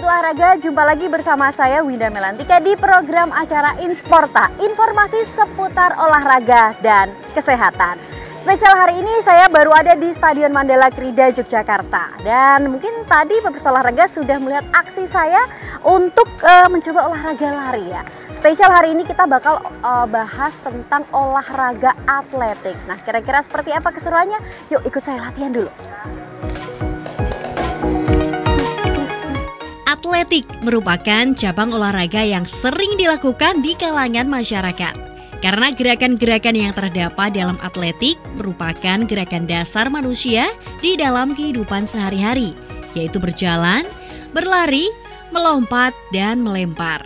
Sobat Olahraga, jumpa lagi bersama saya Winda Melantika di program acara Insporta, informasi seputar olahraga dan kesehatan. Spesial hari ini saya baru ada di Stadion Mandala Krida, Yogyakarta. Dan mungkin tadi pemirsa olahraga sudah melihat aksi saya untuk mencoba olahraga lari ya. Spesial hari ini kita bakal bahas tentang olahraga atletik. Nah, kira-kira seperti apa keseruannya? Yuk ikut saya latihan dulu. Atletik merupakan cabang olahraga yang sering dilakukan di kalangan masyarakat. Karena gerakan-gerakan yang terdapat dalam atletik merupakan gerakan dasar manusia di dalam kehidupan sehari-hari, yaitu berjalan, berlari, melompat, dan melempar.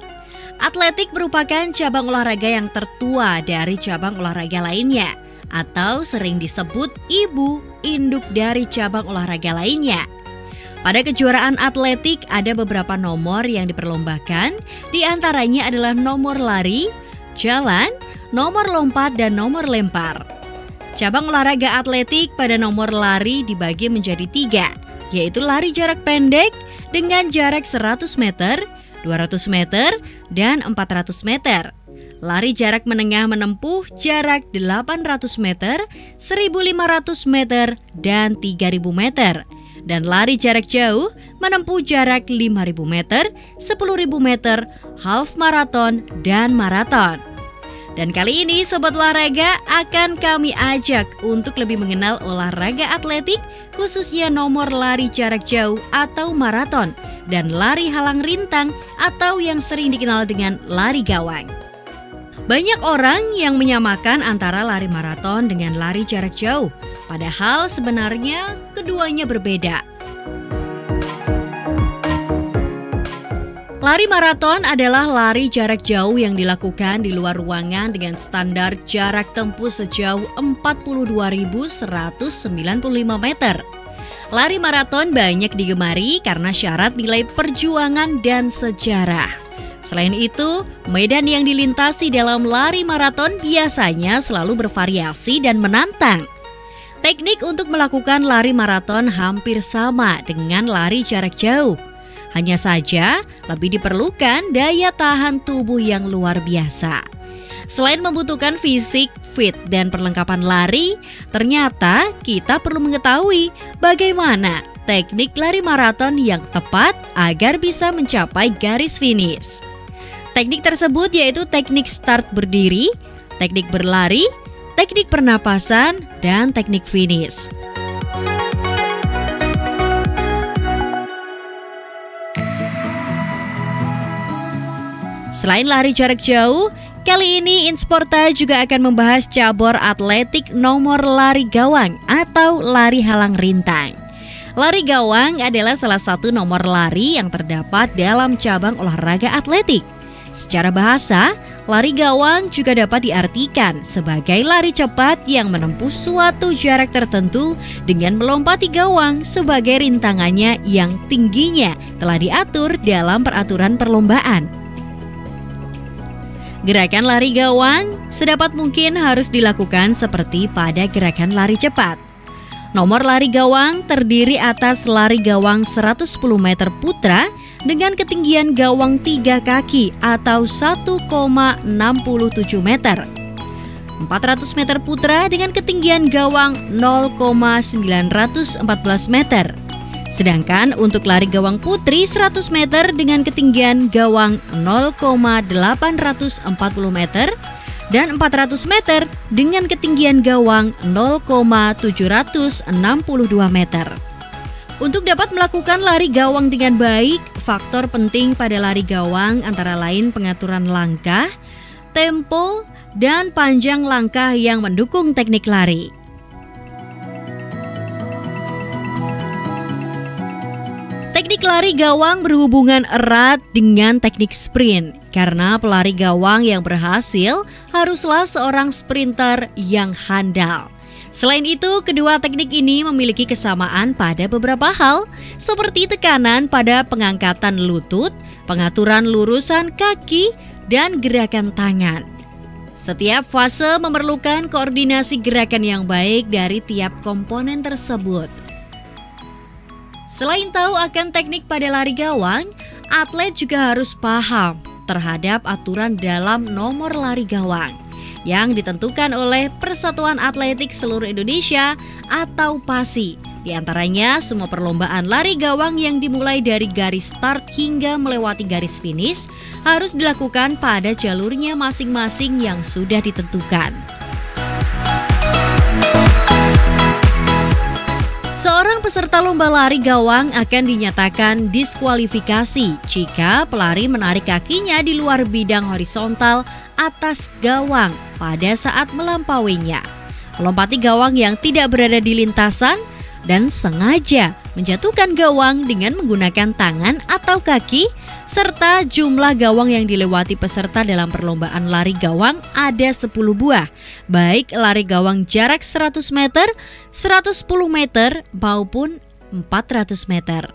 Atletik merupakan cabang olahraga yang tertua dari cabang olahraga lainnya, atau sering disebut ibu induk dari cabang olahraga lainnya. Pada kejuaraan atletik ada beberapa nomor yang diperlombakan, di antaranya adalah nomor lari, jalan, nomor lompat, dan nomor lempar. Cabang olahraga atletik pada nomor lari dibagi menjadi 3, yaitu lari jarak pendek dengan jarak 100 meter, 200 meter, dan 400 meter. Lari jarak menengah menempuh jarak 800 meter, 1500 meter, dan 3000 meter. Dan lari jarak jauh menempuh jarak 5.000 meter, 10.000 meter, half marathon, dan maraton. Dan kali ini Sobat Olahraga akan kami ajak untuk lebih mengenal olahraga atletik, khususnya nomor lari jarak jauh atau maraton, dan lari halang rintang atau yang sering dikenal dengan lari gawang. Banyak orang yang menyamakan antara lari maraton dengan lari jarak jauh, padahal sebenarnya keduanya berbeda. Lari maraton adalah lari jarak jauh yang dilakukan di luar ruangan dengan standar jarak tempuh sejauh 42.195 meter. Lari maraton banyak digemari karena syarat nilai perjuangan dan sejarah. Selain itu, medan yang dilintasi dalam lari maraton biasanya selalu bervariasi dan menantang. Teknik untuk melakukan lari maraton hampir sama dengan lari jarak jauh. Hanya saja, lebih diperlukan daya tahan tubuh yang luar biasa. Selain membutuhkan fisik, fit, dan perlengkapan lari, ternyata kita perlu mengetahui bagaimana teknik lari maraton yang tepat agar bisa mencapai garis finish. Teknik tersebut yaitu teknik start berdiri, teknik berlari, teknik pernapasan, dan teknik finish. Selain lari jarak jauh, kali ini Insporta juga akan membahas cabur atletik nomor lari gawang atau lari halang rintang. Lari gawang adalah salah satu nomor lari yang terdapat dalam cabang olahraga atletik. Secara bahasa, lari gawang juga dapat diartikan sebagai lari cepat yang menempuh suatu jarak tertentu dengan melompati gawang sebagai rintangannya yang tingginya telah diatur dalam peraturan perlombaan. Gerakan lari gawang sedapat mungkin harus dilakukan seperti pada gerakan lari cepat. Nomor lari gawang terdiri atas lari gawang 110 meter putra dengan ketinggian gawang 3 kaki atau 1,67 meter. 400 meter putra dengan ketinggian gawang 0,914 meter. Sedangkan untuk lari gawang putri 100 meter dengan ketinggian gawang 0,840 meter dan 400 meter dengan ketinggian gawang 0,762 meter. Untuk dapat melakukan lari gawang dengan baik, faktor penting pada lari gawang antara lain pengaturan langkah, tempo, dan panjang langkah yang mendukung teknik lari. Teknik lari gawang berhubungan erat dengan teknik sprint, karena pelari gawang yang berhasil haruslah seorang sprinter yang handal. Selain itu, kedua teknik ini memiliki kesamaan pada beberapa hal, seperti tekanan pada pengangkatan lutut, pengaturan lurusan kaki, dan gerakan tangan. Setiap fase memerlukan koordinasi gerakan yang baik dari tiap komponen tersebut. Selain tahu akan teknik pada lari gawang, atlet juga harus paham terhadap aturan dalam nomor lari gawang yang ditentukan oleh Persatuan Atletik Seluruh Indonesia atau PASI. Di antaranya semua perlombaan lari gawang yang dimulai dari garis start hingga melewati garis finish harus dilakukan pada jalurnya masing-masing yang sudah ditentukan. Seorang peserta lomba lari gawang akan dinyatakan diskualifikasi jika pelari menarik kakinya di luar bidang horizontal atas gawang pada saat melampauinya, melompati gawang yang tidak berada di lintasan, dan sengaja menjatuhkan gawang dengan menggunakan tangan atau kaki, serta jumlah gawang yang dilewati peserta dalam perlombaan lari gawang ada 10 buah, baik lari gawang jarak 100 meter, 110 meter, maupun 400 meter.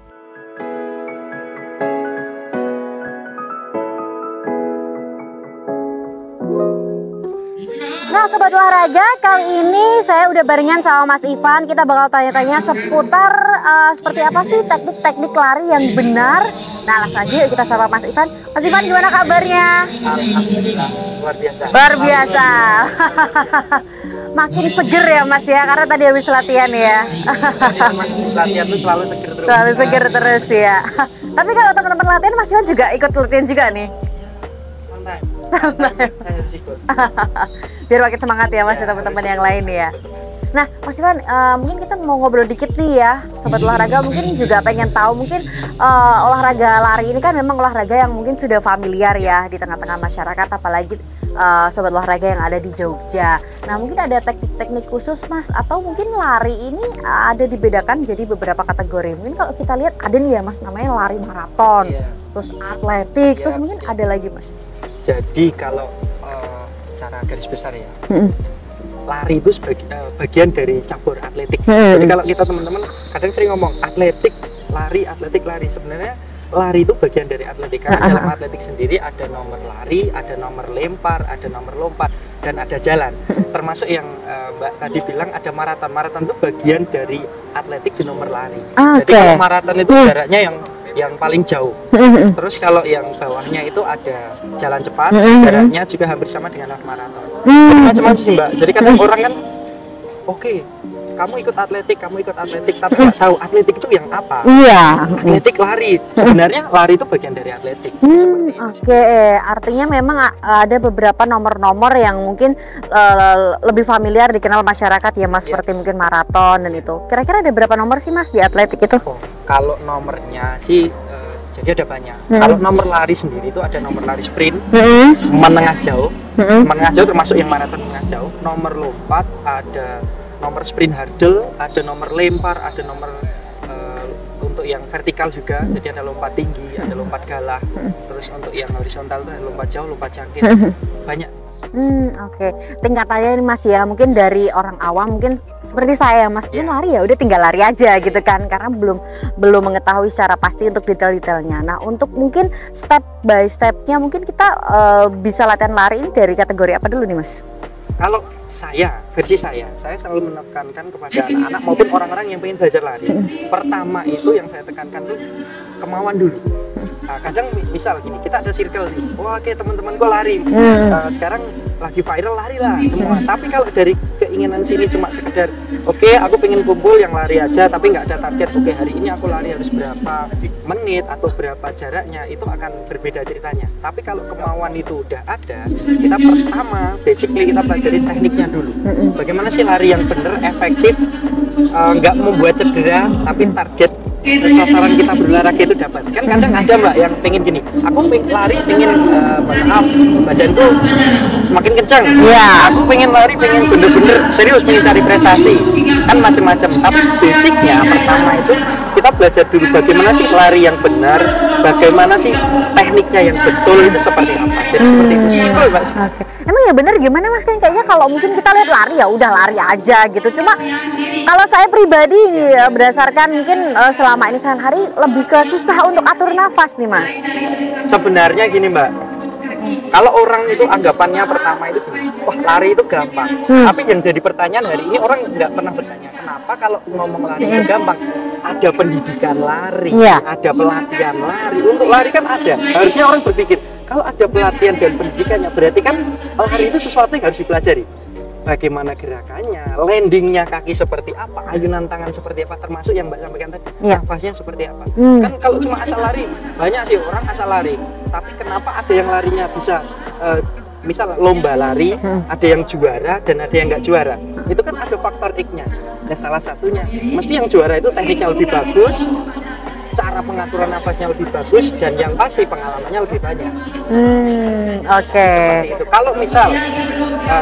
Nah Sobat Olahraga, kali ini saya udah barengan sama Mas Ivan. Kita bakal tanya-tanya seputar seperti apa sih teknik-teknik lari yang benar. Nah langsung aja yuk kita sapa Mas Ivan. Mas Ivan, gimana kabarnya? Alhamdulillah, luar biasa. Luar biasa. Makin seger ya Mas ya, karena tadi habis latihan ya. Latihan tuh selalu seger terus. Selalu seger terus ya. Tapi kalau teman-teman latihan, Mas Ivan juga ikut latihan juga nih? Santai. Saya harus ikut. Biar makin semangat ya Mas, teman-teman yang lain ya. Nah Mas Ivan, mungkin kita mau ngobrol dikit nih ya Sobat Olahraga, mungkin juga pengen tahu mungkin olahraga lari ini kan memang olahraga yang mungkin sudah familiar ya di tengah-tengah masyarakat, apalagi Sobat Olahraga yang ada di Jogja. Nah mungkin ada teknik-teknik khusus Mas, atau mungkin lari ini ada dibedakan jadi beberapa kategori. Mungkin kalau kita lihat ada nih ya Mas, namanya lari maraton, terus atletik, terus mungkin ada lagi Mas. Jadi kalau secara garis besar ya, lari itu bagian dari cabur atletik. Jadi kalau kita teman-teman kadang sering ngomong atletik lari. Sebenarnya lari itu bagian dari atletik. Karena dalam atletik sendiri ada nomor lari, ada nomor lempar, ada nomor lompat, dan ada jalan. Termasuk yang Mbak tadi bilang ada maraton. Maraton itu bagian dari atletik di nomor lari. Jadi kalau maraton itu jaraknya yang paling jauh. Terus kalau yang bawahnya itu ada jalan cepat, jaraknya juga hampir sama dengan half maraton. Macam-macam sih Mbak. Jadi kadang orang kan, oke, kamu ikut atletik, tapi nggak tahu atletik itu yang apa. Iya. Atletik lari. Sebenarnya lari itu bagian dari atletik. Oke, artinya memang ada beberapa nomor-nomor yang mungkin lebih familiar dikenal masyarakat ya Mas, seperti mungkin maraton dan itu. Kira-kira ada berapa nomor sih Mas di atletik itu? Kalau nomornya sih jadi ada banyak. Kalau nomor lari sendiri itu ada nomor lari sprint, menengah jauh, termasuk yang maraton menengah jauh. Nomor lompat ada nomor sprint hurdle, ada nomor lempar, ada nomor untuk yang vertikal juga, jadi ada lompat tinggi, ada lompat galah. Terus untuk yang horizontal itu ada lompat jauh, lompat jangkit, banyak. Oke. Tingkatannya ini Mas ya, mungkin dari orang awam mungkin seperti saya Mas, lari ya udah tinggal lari aja gitu kan, karena belum mengetahui secara pasti untuk detail-detailnya. Nah untuk mungkin step by stepnya mungkin kita bisa latihan lari ini dari kategori apa dulu nih Mas? Kalau versi saya selalu menekankan kepada anak-anak maupun orang-orang yang pengen belajar lari. Pertama itu yang saya tekankan tuh kemauan dulu. Kadang misal gini, kita ada circle nih, oke teman-teman gue lari, sekarang lagi viral lari lah semua. Tapi kalau dari keinginan sini cuma sekedar, oke aku pengen kumpul yang lari aja, tapi nggak ada target, oke hari ini aku lari harus berapa menit atau berapa jaraknya, itu akan berbeda ceritanya. Tapi kalau kemauan itu udah ada, kita pertama basically kita pelajari tekniknya dulu. Bagaimana sih lari yang bener, efektif, nggak membuat cedera, tapi target sasaran kita berolahraga itu dapat. Kan kadang ada Mbak yang pengen gini, aku lari pengen badanku semakin kencang, aku pengen lari pengen bener-bener serius, pengen cari prestasi, kan macam-macam. Tapi basicnya pertama itu kita belajar dulu bagaimana sih lari yang benar, bagaimana sih tekniknya yang betul itu seperti apa. Jadi seperti itu simple Mbak. Emang ya bener gimana Mas, kan kayaknya kalau mungkin kita lihat lari ya udah lari aja gitu. Cuma kalau saya pribadi ya, berdasarkan mungkin selama ini sehari lebih ke susah untuk atur nafas nih Mas. Sebenarnya gini Mbak, Kalau orang itu anggapannya pertama itu, wah lari itu gampang. Tapi yang jadi pertanyaan hari ini orang nggak pernah bertanya, kenapa kalau ngomong lari itu gampang? Ada pendidikan lari, ada pelatihan lari. Untuk lari kan ada. Harusnya orang berpikir, kalau ada pelatihan dan pendidikannya, berarti kan lari itu sesuatu yang harus dipelajari. Bagaimana gerakannya, landingnya kaki seperti apa, ayunan tangan seperti apa, termasuk yang Mbak sampaikan tadi, nafasnya seperti apa. Kan kalau cuma asal lari, banyak sih orang asal lari, tapi kenapa ada yang larinya bisa misal lomba lari, ada yang juara dan ada yang nggak juara, itu kan ada faktor X-nya. Nah salah satunya, mesti yang juara itu tekniknya lebih bagus, cara pengaturan nafasnya lebih bagus, dan yang pasti pengalamannya lebih banyak. Oke. Itu kalau misal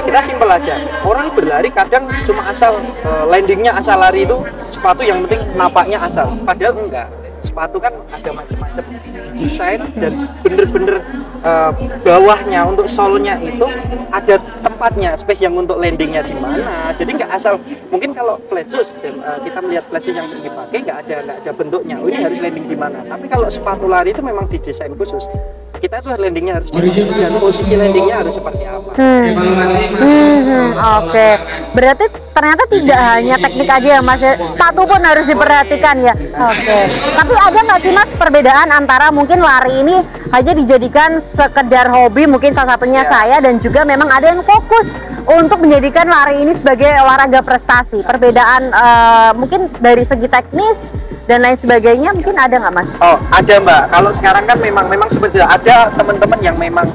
kita simpel aja, orang berlari kadang cuma asal landingnya asal lari itu sepatu yang penting napaknya asal, padahal enggak. Sepatu kan ada macam-macam desain dan bener-bener bawahnya untuk solnya itu ada tempatnya, space yang untuk landingnya di mana. Jadi nggak asal, mungkin kalau flat shoes kita melihat flat shoes yang dipakai nggak ada bentuknya, oh ini harus landing di mana. Tapi kalau sepatu lari itu memang didesain khusus, kita tuh landingnya harus di mana dan posisi landingnya harus seperti apa. Oke, berarti ternyata tidak hanya teknik aja ya Mas, sepatu pun harus diperhatikan ya. Oke. Tapi ada nggak sih Mas perbedaan antara mungkin lari ini hanya dijadikan sekedar hobi, mungkin salah satunya saya, dan juga memang ada yang fokus untuk menjadikan lari ini sebagai olahraga prestasi. Perbedaan mungkin dari segi teknis dan lain sebagainya mungkin ada nggak Mas? Oh ada Mbak, kalau sekarang kan memang seperti ada teman-teman yang memang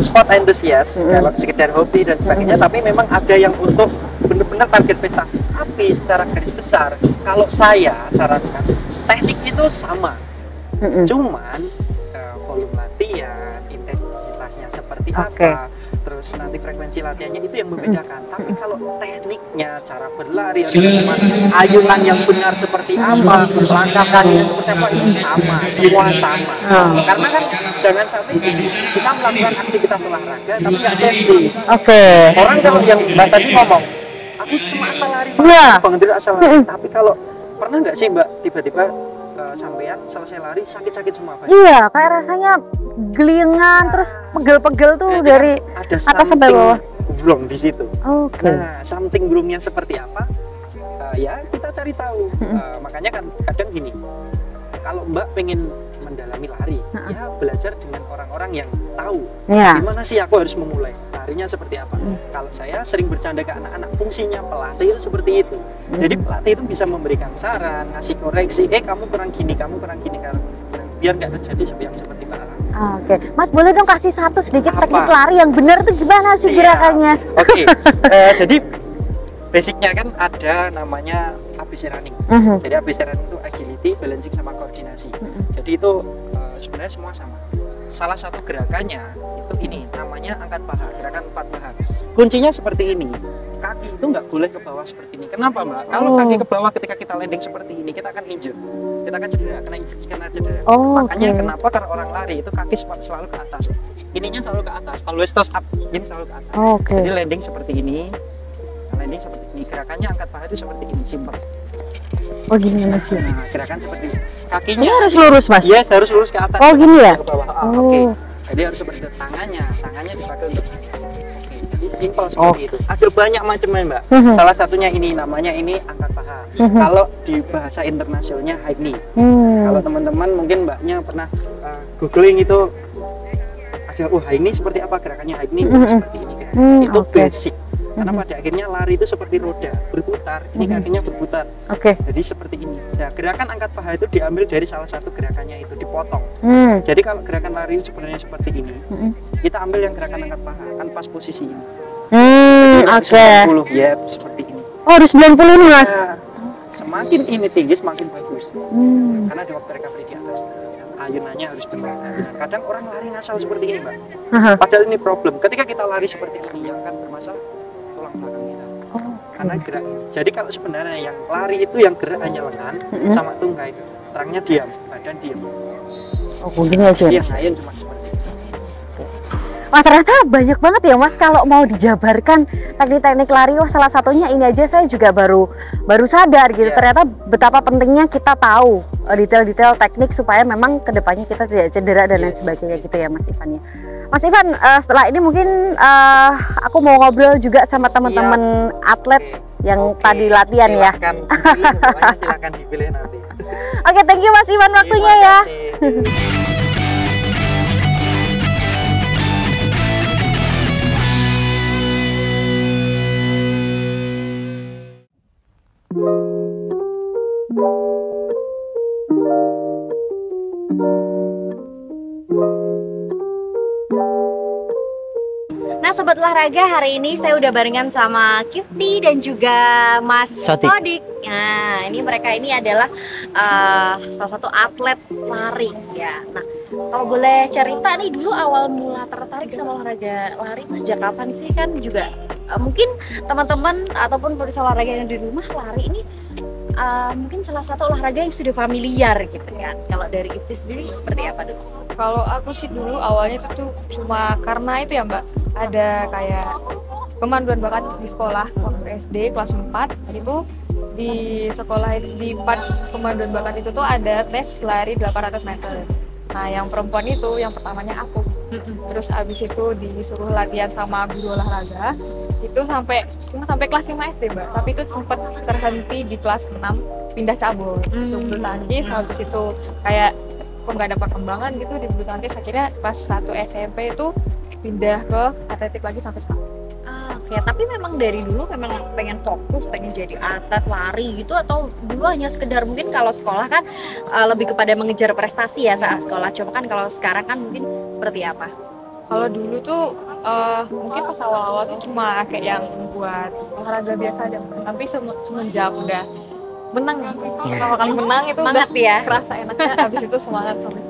sport enthusiast, kalau sekedar hobi dan sebagainya, tapi memang ada yang untuk benar-benar target prestasi. Tapi secara garis besar, kalau saya sarankan teknik itu sama, cuman volume latihan, intensitasnya seperti apa, terus nanti frekuensi latihannya itu yang membedakan. Tapi kalau tekniknya, cara berlari, ayunan yang benar seperti apa, langkah kakinya seperti apa, itu sama, semua sama. Karena kan jangan sampai kita melakukan aktivitas olahraga tapi nggak safety. Orang kalau yang Mbak tadi ngomong, aku cuma asal lari, banget asal lari. Tapi kalau pernah nggak sih Mbak tiba-tiba sampean selesai lari sakit-sakit semua? Iya, kayak rasanya gelingan, terus pegel-pegel tuh dari atas sampai bawah. Belum di situ. Nah, something belumnya seperti apa? Ya kita cari tahu. Makanya kan kadang gini, kalau Mbak pengen mendalami lari, ya belajar dengan orang-orang yang tahu gimana sih aku harus memulai larinya seperti apa. Kalau saya sering bercanda ke anak-anak, fungsinya pelatih itu seperti itu. Jadi pelatih itu bisa memberikan saran, ngasih koreksi, kamu kurang gini, biar nggak terjadi yang seperti Pak Alam. Mas boleh dong kasih satu sedikit teknik lari yang benar itu gimana sih gerakannya? Jadi basicnya kan ada namanya ABC running. Jadi ABC running itu agility, balancing, sama koordinasi. Jadi itu sebenarnya semua sama. Salah satu gerakannya itu ini namanya angkat paha, gerakan 4 paha. Kuncinya seperti ini, kaki itu nggak boleh ke bawah seperti ini. Kenapa Mbak? Kalau kaki ke bawah ketika kita landing seperti ini, kita akan injure, kita akan cedera, kena cedera. Makanya kenapa kalau orang lari itu kaki selalu ke atas, ininya selalu ke atas, always toes up, ini selalu ke atas. Jadi landing seperti ini, landing seperti ini, gerakannya angkat paha itu seperti ini, simple. Gini Mas ya. Nah, gerakan seperti ini. Kakinya ini harus lurus Mas? Yes, harus lurus ke atas. Gini ya? Ke bawah. Jadi harus seperti itu. Tangannya dipakai untuk jadi simple seperti itu. Ada banyak macamnya Mbak. Salah satunya ini namanya angkat paha. Kalau di bahasa internasionalnya high knee. Kalau teman-teman mungkin Mbaknya pernah googling itu ada high knee seperti apa gerakannya, high knee seperti ini kan. Itu basic. Karena pada akhirnya lari itu seperti roda berputar, ini kakinya berputar. Jadi seperti ini. Nah, gerakan angkat paha itu diambil dari salah satu gerakannya itu dipotong. Jadi kalau gerakan lari sebenarnya seperti ini, kita ambil yang gerakan angkat paha kan pas posisi ini. Seperti ini. Harus 90 nih Mas. Semakin ini tinggi semakin bagus. Karena ada waktu recovery di atas. Ayunannya harus benar. Kadang orang lari ngasal seperti ini Mbak. Padahal ini problem. Ketika kita lari seperti ini yang akan bermasalah tulang belakang kita. Karena gerak. Jadi kalau sebenarnya yang lari itu yang gerak hanya lengan sama tungkai, terangnya diam, badan diam. Gini aja. Yang lain cuma seperti itu. Wah ternyata banyak banget ya Mas kalau mau dijabarkan teknik-teknik lari. Wah salah satunya ini aja saya juga baru sadar gitu. Ternyata betapa pentingnya kita tahu detail-detail teknik supaya memang kedepannya kita tidak cedera dan lain sebagainya gitu ya Mas Ivan ya. Mas Ivan, setelah ini mungkin aku mau ngobrol juga sama teman-teman atlet yang tadi latihan ya. Silakan dipilih nanti. Oke, thank you Mas Ivan waktunya ya. Nah Sobat Olahraga, hari ini saya udah barengan sama Kifty dan juga Mas Sodik. Nah ini mereka ini adalah salah satu atlet lari ya. Nah kalau boleh cerita nih dulu awal mula tertarik sama olahraga lari itu sejak kapan sih? Kan juga mungkin teman-teman ataupun pemirsa olahraga yang di rumah lari ini mungkin salah satu olahraga yang sudah familiar gitu kan. Kalau dari Kifty sendiri seperti apa dulu? Kalau aku sih dulu awalnya itu tuh cuma karena itu ya Mbak, ada kayak pemanduan bakat di sekolah waktu SD kelas 4 itu di sekolah di pas pemanduan bakat itu tuh ada tes lari 800 meter. Nah yang perempuan itu yang pertamanya aku. Terus abis itu disuruh latihan sama guru olahraga itu cuma sampai kelas 5 SD Mbak, tapi itu sempat terhenti di kelas 6 pindah cabur untuk bulu tangkis. Habis itu kayak kok nggak ada perkembangan gitu di bulu tangkis, akhirnya pas 1 SMP itu pindah ke atletik lagi sampai sekarang. Oke, tapi memang dari dulu memang pengen fokus, pengen jadi atlet lari gitu, atau dulu hanya sekedar mungkin kalau sekolah kan lebih kepada mengejar prestasi ya saat sekolah, cuma kan kalau sekarang kan mungkin seperti apa? Kalau dulu tuh mungkin pas awal-awal tuh cuma kayak yang buat olahraga biasa aja, tapi semenjak udah menang kalau menang itu semangat udah ya, kerasa enaknya. Habis itu semangat sampai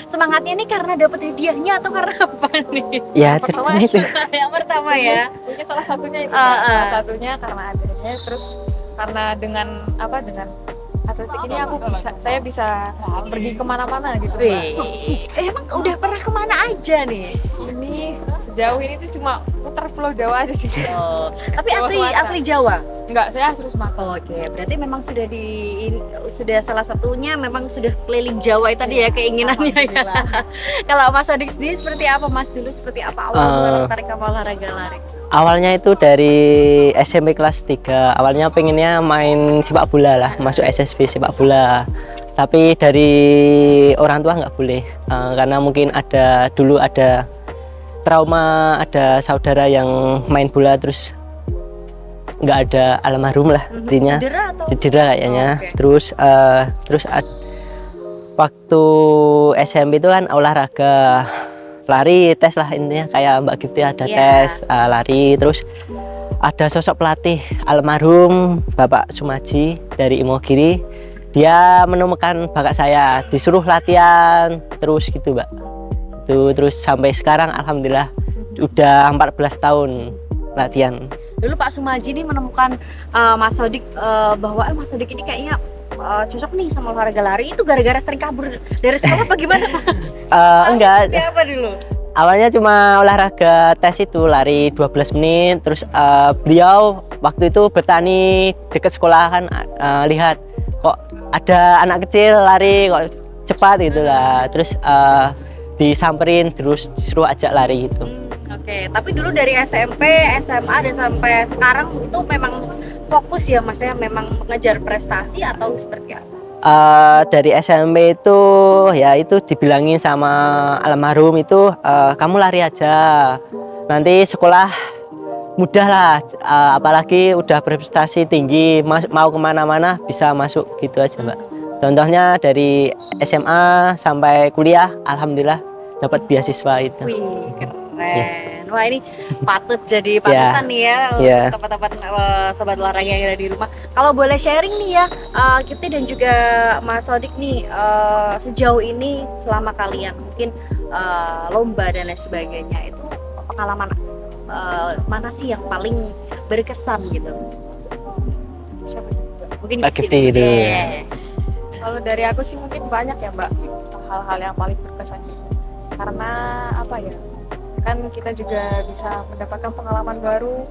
semangatnya ini karena dapat hadiahnya atau karena apa nih? Ya, yang pertama ya. Mungkin salah satunya itu. Salah satunya karena adanya, terus karena dengan atletik ini saya bisa pergi kemana-mana gitu Mbak. Emang udah pernah kemana aja nih? Ini sejauh ini tuh cuma putar Pulau Jawa aja sih. Tapi asli Jawa? Enggak, saya asli Sumatera. Oke, berarti memang sudah salah satunya memang sudah keliling Jawa itu tadi ya keinginannya ya. Kalau Mas Sodik sendiri seperti apa Mas, dulu seperti apa awal tertarik sama olahraga lari? Awalnya itu dari SMP kelas 3, awalnya pengennya main sepak bola lah, masuk SSB sepak bola. Tapi dari orang tua nggak boleh, karena mungkin dulu ada trauma, ada saudara yang main bola terus nggak ada, almarhum lah intinya. Cedera kayaknya. Terus waktu SMP itu kan olahraga lari, tes lah intinya kayak Mbak Gifty ada tes lari. Terus ada sosok pelatih almarhum Bapak Sumaji dari Imogiri, dia menemukan bakat saya, disuruh latihan terus gitu Mbak. Terus sampai sekarang alhamdulillah udah 14 tahun latihan. Dulu Pak Sumaji ini menemukan Mas Sodik bahwa Mas Sodik ini kayaknya cocok nih sama olahraga lari, itu gara-gara sering kabur dari sekolah apa gimana Mas? Enggak. Apa dulu? Awalnya cuma olahraga tes itu, lari 12 menit. Terus beliau waktu itu bertani dekat sekolah kan, lihat kok ada anak kecil lari kok cepat gitu lah. Terus disamperin, terus disuruh ajak lari gitu. Oke, tapi dulu dari SMP, SMA dan sampai sekarang itu memang fokus ya Mas ya, memang mengejar prestasi atau seperti apa? Dari SMP itu ya itu dibilangin sama almarhum itu, kamu lari aja, nanti sekolah mudah lah, apalagi udah berprestasi tinggi, mau kemana-mana bisa masuk gitu aja Mbak. Contohnya dari SMA sampai kuliah, alhamdulillah dapat beasiswa itu. Wih, keren. Wah ini patut jadi panutan nih ya tempat-tempat sobat olahraga yang ada di rumah. Kalau boleh sharing nih ya, Kifty dan juga Mas Sodik nih, sejauh ini selama kalian mungkin lomba dan lain sebagainya, itu pengalaman mana sih yang paling berkesan gitu? Mungkin Kifty dulu. Kalau dari aku sih mungkin banyak ya Mbak, hal-hal yang paling berkesan gitu. Karena apa ya, kan kita juga bisa mendapatkan pengalaman baru,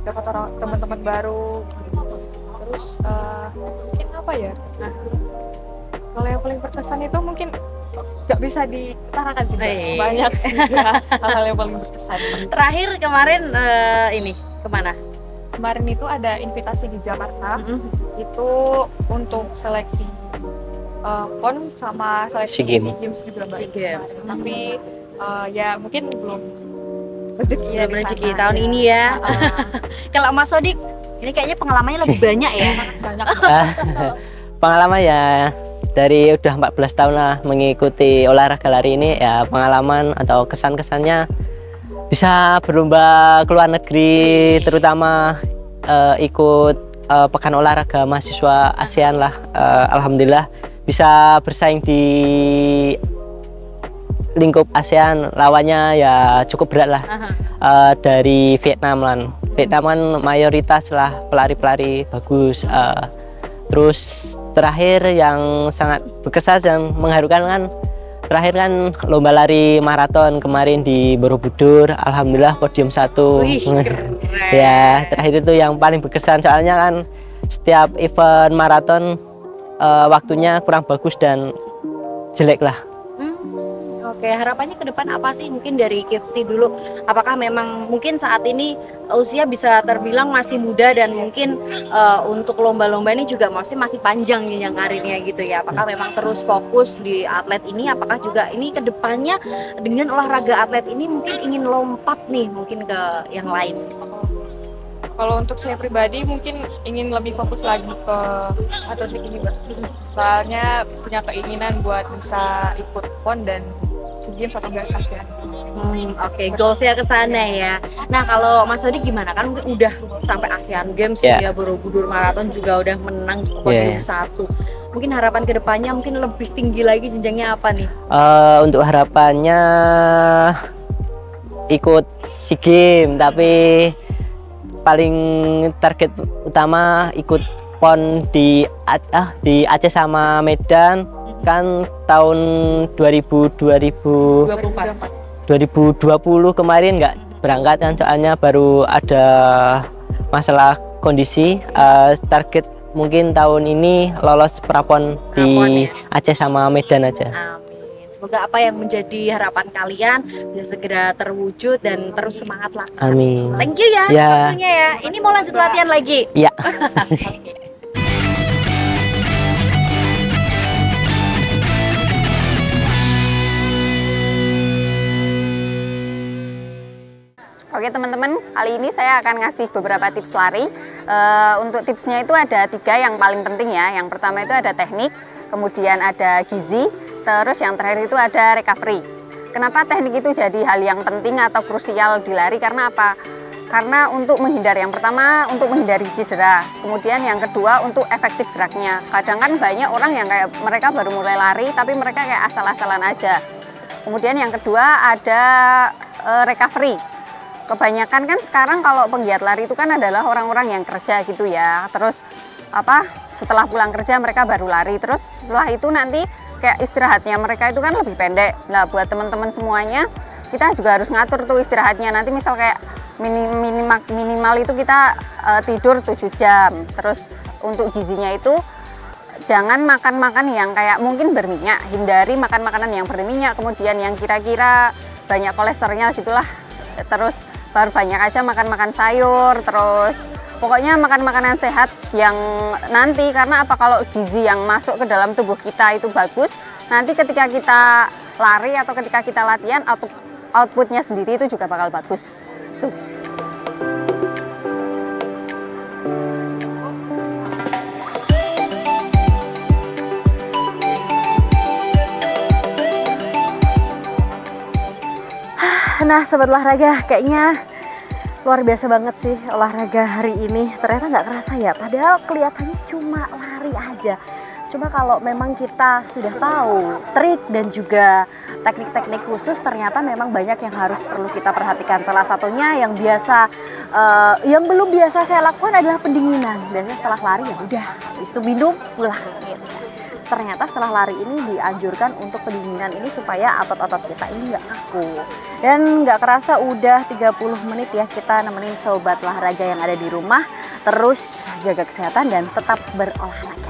dapat orang teman-teman baru. Terus mungkin apa ya? Nah, kalau yang paling berkesan itu mungkin nggak bisa ditarakan sih, Mbak. Banyak hal-hal yang paling berkesan. Terakhir kemarin ini kemana? Kemarin itu ada invitasi di Jakarta, itu untuk seleksi PON sama seleksi SEA SEA Games juga, Mbak. SEA Games. Tapi ya mungkin belum rezeki Ya, rezeki tahun ini ya. Kalau Mas Sodik, ini kayaknya pengalamannya lebih banyak ya. Banyak. Pengalaman ya dari udah 14 tahun lah mengikuti olahraga lari ini, ya pengalaman atau kesan-kesannya bisa berlomba ke luar negeri, terutama ikut pekan olahraga mahasiswa ASEAN lah. Alhamdulillah bisa bersaing di lingkup ASEAN, lawannya ya cukup berat lah. Dari Vietnam lah. Vietnam kan mayoritas lah pelari-pelari bagus. Terus terakhir yang sangat berkesan dan mengharukan kan terakhir kan lomba lari maraton kemarin di Borobudur, alhamdulillah podium 1. Ya, terakhir itu yang paling berkesan, soalnya kan setiap event maraton waktunya kurang bagus dan jelek lah. Oke, harapannya ke depan apa sih mungkin dari Kifty dulu? Apakah memang mungkin saat ini usia bisa terbilang masih muda dan mungkin untuk lomba-lomba ini juga masih panjang jenjang karirnya gitu ya? Apakah memang terus fokus di atlet ini? Apakah juga ini ke depannya dengan olahraga atlet ini mungkin ingin lompat nih mungkin ke yang lain? Kalau untuk saya pribadi mungkin ingin lebih fokus lagi ke atletik ini, Mbak. Soalnya punya keinginan buat bisa ikut PON dan SEA Games atau enggak ASEAN. Oke, goalsnya ke sana ya. Nah, kalau Mas Sodik gimana? Kan mungkin udah sampai ASEAN Games ya, Borobudur Marathon juga udah menang podium 1. Mungkin harapan kedepannya mungkin lebih tinggi lagi jenjangnya apa nih? Untuk harapannya ikut SEA Games, tapi paling target utama ikut PON di Aceh sama Medan. Kan tahun 2020 kemarin nggak berangkat kan, soalnya baru ada masalah kondisi. Target mungkin tahun ini lolos prapon di Aceh sama Medan aja. Amin. Semoga apa yang menjadi harapan kalian bisa segera terwujud dan terus semangat lah. Amin. Thank you ya waktunya ya. Ini mau lanjut latihan lagi? Iya. Oke teman-teman, kali ini saya akan ngasih beberapa tips lari. Untuk tipsnya itu ada 3 yang paling penting ya. Yang pertama itu ada teknik, kemudian ada gizi, terus yang terakhir itu ada recovery. Kenapa teknik itu jadi hal yang penting atau krusial di lari? Karena apa? Karena untuk menghindari, yang pertama untuk menghindari cedera, kemudian yang kedua untuk efektif geraknya. Kadang kan banyak orang yang kayak mereka baru mulai lari tapi mereka kayak asal-asalan aja. Kemudian yang kedua ada recovery. Kebanyakan kan sekarang kalau penggiat lari itu kan adalah orang-orang yang kerja gitu ya. Terus setelah pulang kerja mereka baru lari. Terus setelah itu nanti kayak istirahatnya mereka itu kan lebih pendek. Nah, buat teman-teman semuanya, kita juga harus ngatur tuh istirahatnya. Nanti misal kayak minimal itu kita tidur 7 jam. Terus untuk gizinya itu jangan makan-makan yang kayak mungkin berminyak. Hindari makan makanan yang berminyak, kemudian yang kira-kira banyak kolesterolnya gitulah. Terus baru banyak aja makan sayur, terus pokoknya makan makanan sehat yang nanti, karena apa, kalau gizi yang masuk ke dalam tubuh kita itu bagus, nanti ketika kita lari atau ketika kita latihan outputnya sendiri itu juga bakal bagus tuh. Nah, sobat olahraga, kayaknya luar biasa banget sih olahraga hari ini. Ternyata nggak kerasa ya, padahal kelihatannya cuma lari aja. Cuma kalau memang kita sudah tahu trik dan juga teknik-teknik khusus, ternyata memang banyak yang harus perlu kita perhatikan. Salah satunya yang belum biasa saya lakukan adalah pendinginan. Biasanya setelah lari ya udah, habis itu minum pulang gitu. ternyata setelah lari ini dianjurkan untuk pendinginan ini supaya otot-otot kita ini nggak kaku. Dan nggak kerasa udah 30 menit ya kita nemenin sobat olahraga yang ada di rumah. Terus jaga kesehatan dan tetap berolahraga.